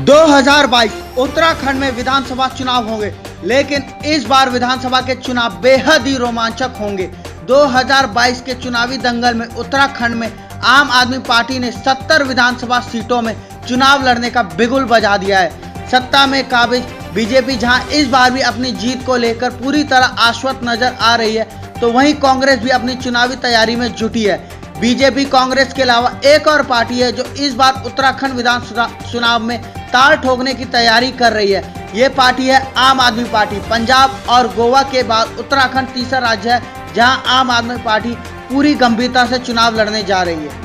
2022 उत्तराखंड में विधानसभा चुनाव होंगे, लेकिन इस बार विधानसभा के चुनाव बेहद ही रोमांचक होंगे। 2022 के चुनावी दंगल में उत्तराखंड में आम आदमी पार्टी ने 70 विधानसभा सीटों में चुनाव लड़ने का बिगुल बजा दिया है। सत्ता में काबिज बीजेपी जहां इस बार भी अपनी जीत को लेकर पूरी तरह आश्वस्त नजर आ रही है, तो वहीं कांग्रेस भी अपनी चुनावी तैयारी में जुटी है। बीजेपी कांग्रेस के अलावा एक और पार्टी है जो इस बार उत्तराखंड विधानसभा चुनाव में ताल ठोकने की तैयारी कर रही है। ये पार्टी है आम आदमी पार्टी। पंजाब और गोवा के बाद उत्तराखंड तीसरा राज्य है जहां आम आदमी पार्टी पूरी गंभीरता से चुनाव लड़ने जा रही है।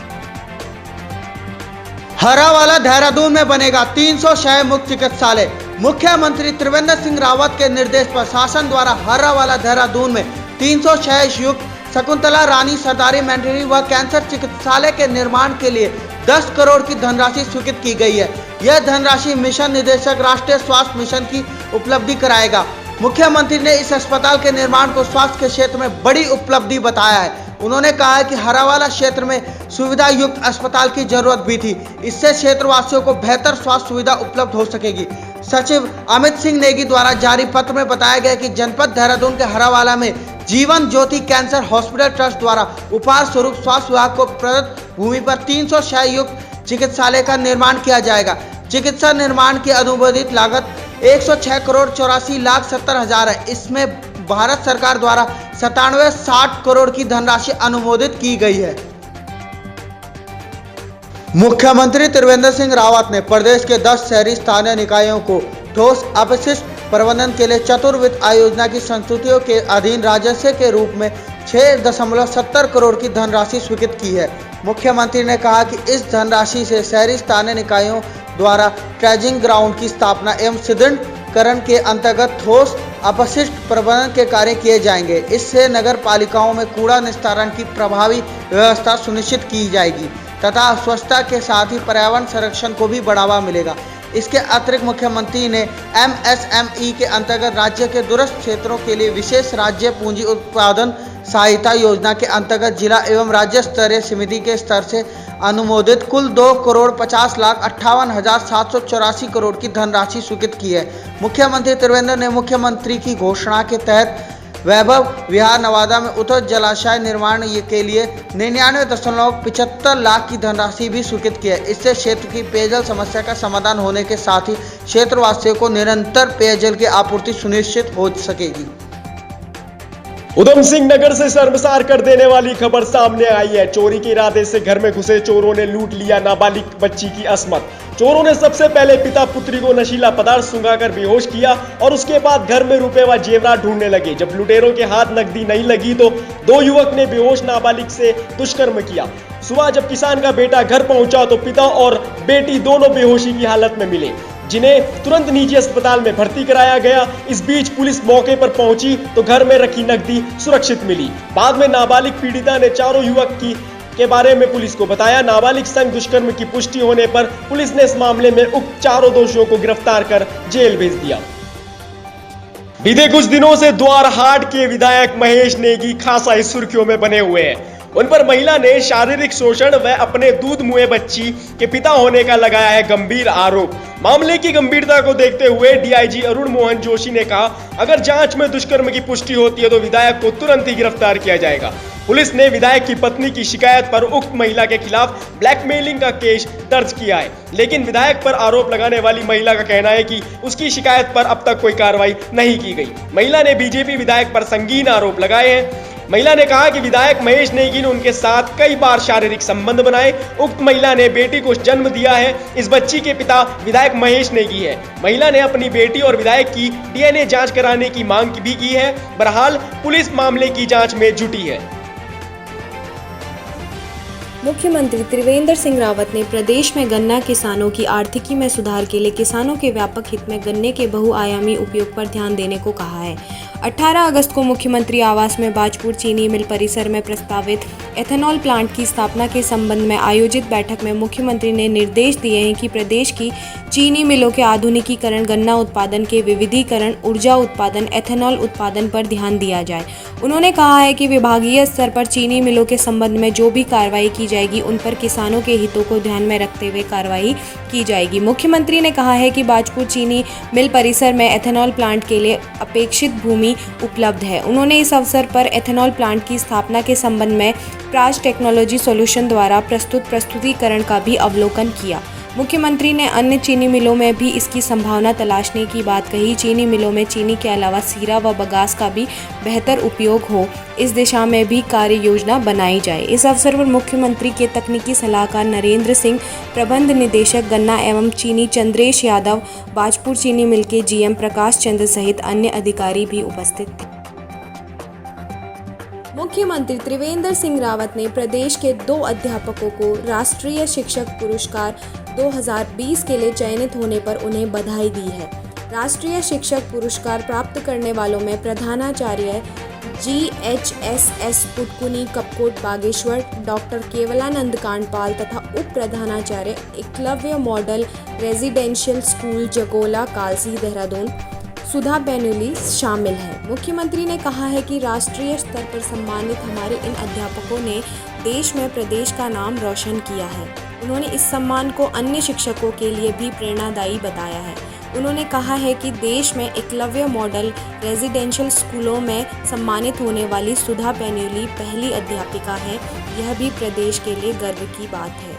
हरावाला देहरादून में बनेगा 300 शय मुक्त चिकित्सालय। मुख्यमंत्री त्रिवेंद्र सिंह रावत के निर्देश पर शासन द्वारा हरावाला देहरादून में 300 शय युक्त शकुंतला रानी सरदारी मेटरनिटी व कैंसर चिकित्सालय के निर्माण के लिए 10 करोड़ की धनराशि स्वीकृत की गई है। यह धनराशि मिशन निदेशक राष्ट्रीय स्वास्थ्य मिशन की उपलब्धि कराएगा। मुख्यमंत्री ने इस अस्पताल के निर्माण को स्वास्थ्य के क्षेत्र में बड़ी उपलब्धि बताया है। उन्होंने कहा है कि हरावाला क्षेत्र में सुविधा युक्त अस्पताल की जरूरत भी थी। इससे क्षेत्रवासियों को बेहतर स्वास्थ्य सुविधा उपलब्ध हो सकेगी। सचिव अमित सिंह नेगी द्वारा जारी पत्र में बताया गया कि जनपद देहरादून के हरावाला में Jeevan Jyoti cancer hospital trust द्वारा उपहार स्वरूप स्वास्थ्य विभाग को प्रदत्त भूमि पर 300 शय युक्त चिकित्सालय का निर्माण किया जाएगा। चिकित्सा निर्माण की अनुबंधित लागत 106 करोड़ 84 लाख 70 हजार है। इसमें भारत सरकार द्वारा 97-60 करोड़ की धनराशि अनुमोदित की गई है। मुख्यमंत्री त्रिवेंद्र सिंह रावत ने प्रदेश के 10 शहरी स्थानीय निकायों को ठोस अपशिष्ट प्रबंधन के लिए चतुर्वित्त आयोजना की संस्तुतियों के अधीन राजस्व के रूप में 6.70 करोड़ की धनराशि स्वीकृत की है। मुख्यमंत्री ने कहा कि इस धनराशि से शहरी स्थानीय निकायों द्वारा ट्रेजिंग ग्राउंड की स्थापना एवं सुदृढ़ीकरण के अंतर्गत ठोस अपशिष्ट प्रबंधन के कार्य किए जाएंगे। इससे नगर पालिकाओं में कूड़ा निस्तारण की प्रभावी व्यवस्था सुनिश्चित की जाएगी तथा स्वच्छता के साथ ही पर्यावरण संरक्षण को भी बढ़ावा मिलेगा। इसके अतिरिक्त मुख्यमंत्री ने MSME के अंतर्गत राज्य के दूरस्थ क्षेत्रों के लिए विशेष राज्य पूंजी उत्पादन सहायता योजना के अंतर्गत जिला एवं राज्य स्तरीय समिति के स्तर से अनुमोदित कुल 2 करोड़ 50 लाख 58,784 करोड़ की धनराशि स्वीकृत की है। मुख्यमंत्री त्रिवेंद्र ने मुख्यमंत्री की घोषणा के तहत वैभव विहार नवादा में उच्च जलाशय निर्माण के लिए 99.75 लाख की धनराशि भी स्वीकृत की है। इससे क्षेत्र की पेयजल समस्या का समाधान होने के साथ ही क्षेत्रवासियों को निरंतर पेयजल की आपूर्ति सुनिश्चित हो सकेगी। उधम सिंह नगर से शर्मसार कर देने वाली खबर सामने आई है। चोरी के इरादे से घर में घुसे चोरों ने लूट लिया नाबालिग बच्ची की अस्मत। चोरों ने सबसे पहले पिता पुत्री को नशीला पदार्थ सुंघाकर बेहोश किया और उसके बाद घर में रुपए व जेवरात ढूंढने लगे। जब लुटेरों के हाथ नकदी नहीं लगी तो 2 युवक ने बेहोश नाबालिग से दुष्कर्म किया। सुबह जब किसान का बेटा घर पहुंचा तो पिता और बेटी दोनों बेहोशी की हालत में मिले, जिन्हें तुरंत निजी अस्पताल में भर्ती कराया गया। इस बीच पुलिस मौके पर पहुंची तो घर में रखी नकदी सुरक्षित मिली। बाद में नाबालिग पीड़िता ने चारों युवक के बारे में पुलिस को बताया। नाबालिग संग दुष्कर्म की पुष्टि होने पर पुलिस ने इस मामले में उक्त चारों दोषियों को गिरफ्तार कर जेल भेज दिया। बीते कुछ दिनों से द्वारहाट के विधायक महेश नेगी खासा सुर्खियों में बने हुए हैं। उन पर महिला ने शारीरिक शोषण व अपने दूध मुए बच्ची के पिता होने का लगाया है गंभीर आरोप। मामले की गंभीरता को देखते हुए डीआईजी अरुण मोहन जोशी ने कहा, अगर जांच में दुष्कर्म की पुष्टि होती है तो विधायक को तुरंत ही गिरफ्तार किया जाएगा। पुलिस ने विधायक की पत्नी की शिकायत पर उक्त महिला के खिलाफ ब्लैकमेलिंग का केस दर्ज किया है, लेकिन विधायक पर आरोप लगाने वाली महिला का कहना है कि उसकी शिकायत पर अब तक कोई कार्रवाई नहीं की गई। महिला ने बीजेपी विधायक पर संगीन आरोप लगाए हैं। महिला ने कहा कि विधायक महेश नेगी ने उनके साथ कई बार शारीरिक संबंध बनाए। उक्त महिला ने बेटी को जन्म दिया है। इस बच्ची के पिता विधायक महेश नेगी है। महिला ने अपनी बेटी और विधायक की DNA जांच कराने की मांग भी की है। बहरहाल पुलिस मामले की जांच में जुटी है। मुख्यमंत्री त्रिवेंद्र सिंह रावत ने प्रदेश में गन्ना किसानों की आर्थिकी में सुधार के लिए किसानों के व्यापक हित में गन्ने के बहुआयामी उपयोग पर ध्यान देने को कहा है। 18 अगस्त को मुख्यमंत्री आवास में बाजपुर चीनी मिल परिसर में प्रस्तावित एथेनॉल प्लांट की स्थापना के संबंध में आयोजित बैठक में मुख्यमंत्री ने निर्देश दिए हैं कि प्रदेश की चीनी मिलों के आधुनिकीकरण, गन्ना उत्पादन के विविधीकरण, ऊर्जा उत्पादन, एथेनॉल उत्पादन पर ध्यान दिया जाए। उन्होंने कहा है कि विभागीय स्तर पर चीनी मिलों के संबंध में जो भी कार्रवाई की जाएगी उन पर किसानों के हितों को ध्यान में रखते हुए कार्रवाई की जाएगी। मुख्यमंत्री ने कहा है कि बाजपुर चीनी मिल परिसर में एथेनॉल प्लांट के लिए अपेक्षित भूमि उपलब्ध है। उन्होंने इस अवसर पर एथेनॉल प्लांट की स्थापना के संबंध में प्राज टेक्नोलॉजी सॉल्यूशन द्वारा प्रस्तुतिकरण का भी अवलोकन किया। मुख्यमंत्री ने अन्य चीनी मिलों में भी इसकी संभावना तलाशने की बात कही। चीनी मिलों में चीनी के अलावा सीरा व बगास का भी बेहतर उपयोग हो, इस दिशा में भी कार्य योजना बनाई जाए। इस अवसर पर मुख्यमंत्री के तकनीकी सलाहकार नरेंद्र सिंह, प्रबंध निदेशक गन्ना एवं चीनी चंद्रेश यादव, बाजपुर चीनी मिल के जीएम प्रकाश चंद्र सहित अन्य अधिकारी भी उपस्थित थे। मुख्यमंत्री त्रिवेंद्र सिंह रावत ने प्रदेश के 2 अध्यापकों को राष्ट्रीय शिक्षक पुरस्कार 2020 के लिए चयनित होने पर उन्हें बधाई दी है। राष्ट्रीय शिक्षक पुरस्कार प्राप्त करने वालों में प्रधानाचार्य GHSS पुटकुनी कपकोट बागेश्वर, डॉक्टर केवलानंद कांडपाल तथा उप प्रधानाचार्य Eklavya model residential school Jagola Kalsi Dehradun Sudha Benuli शामिल हैं। मुख्यमंत्री ने कहा है कि राष्ट्रीय स्तर पर सम्मानित हमारे इन अध्यापकों ने देश में प्रदेश का नाम रोशन किया है। उन्होंने इस सम्मान को अन्य शिक्षकों के लिए भी प्रेरणादायी बताया है। उन्होंने कहा है कि देश में एकलव्य मॉडल रेजिडेंशियल स्कूलों में सम्मानित होने वाली सुधा बेनुली पहली अध्यापिका है। यह भी प्रदेश के लिए गर्व की बात है।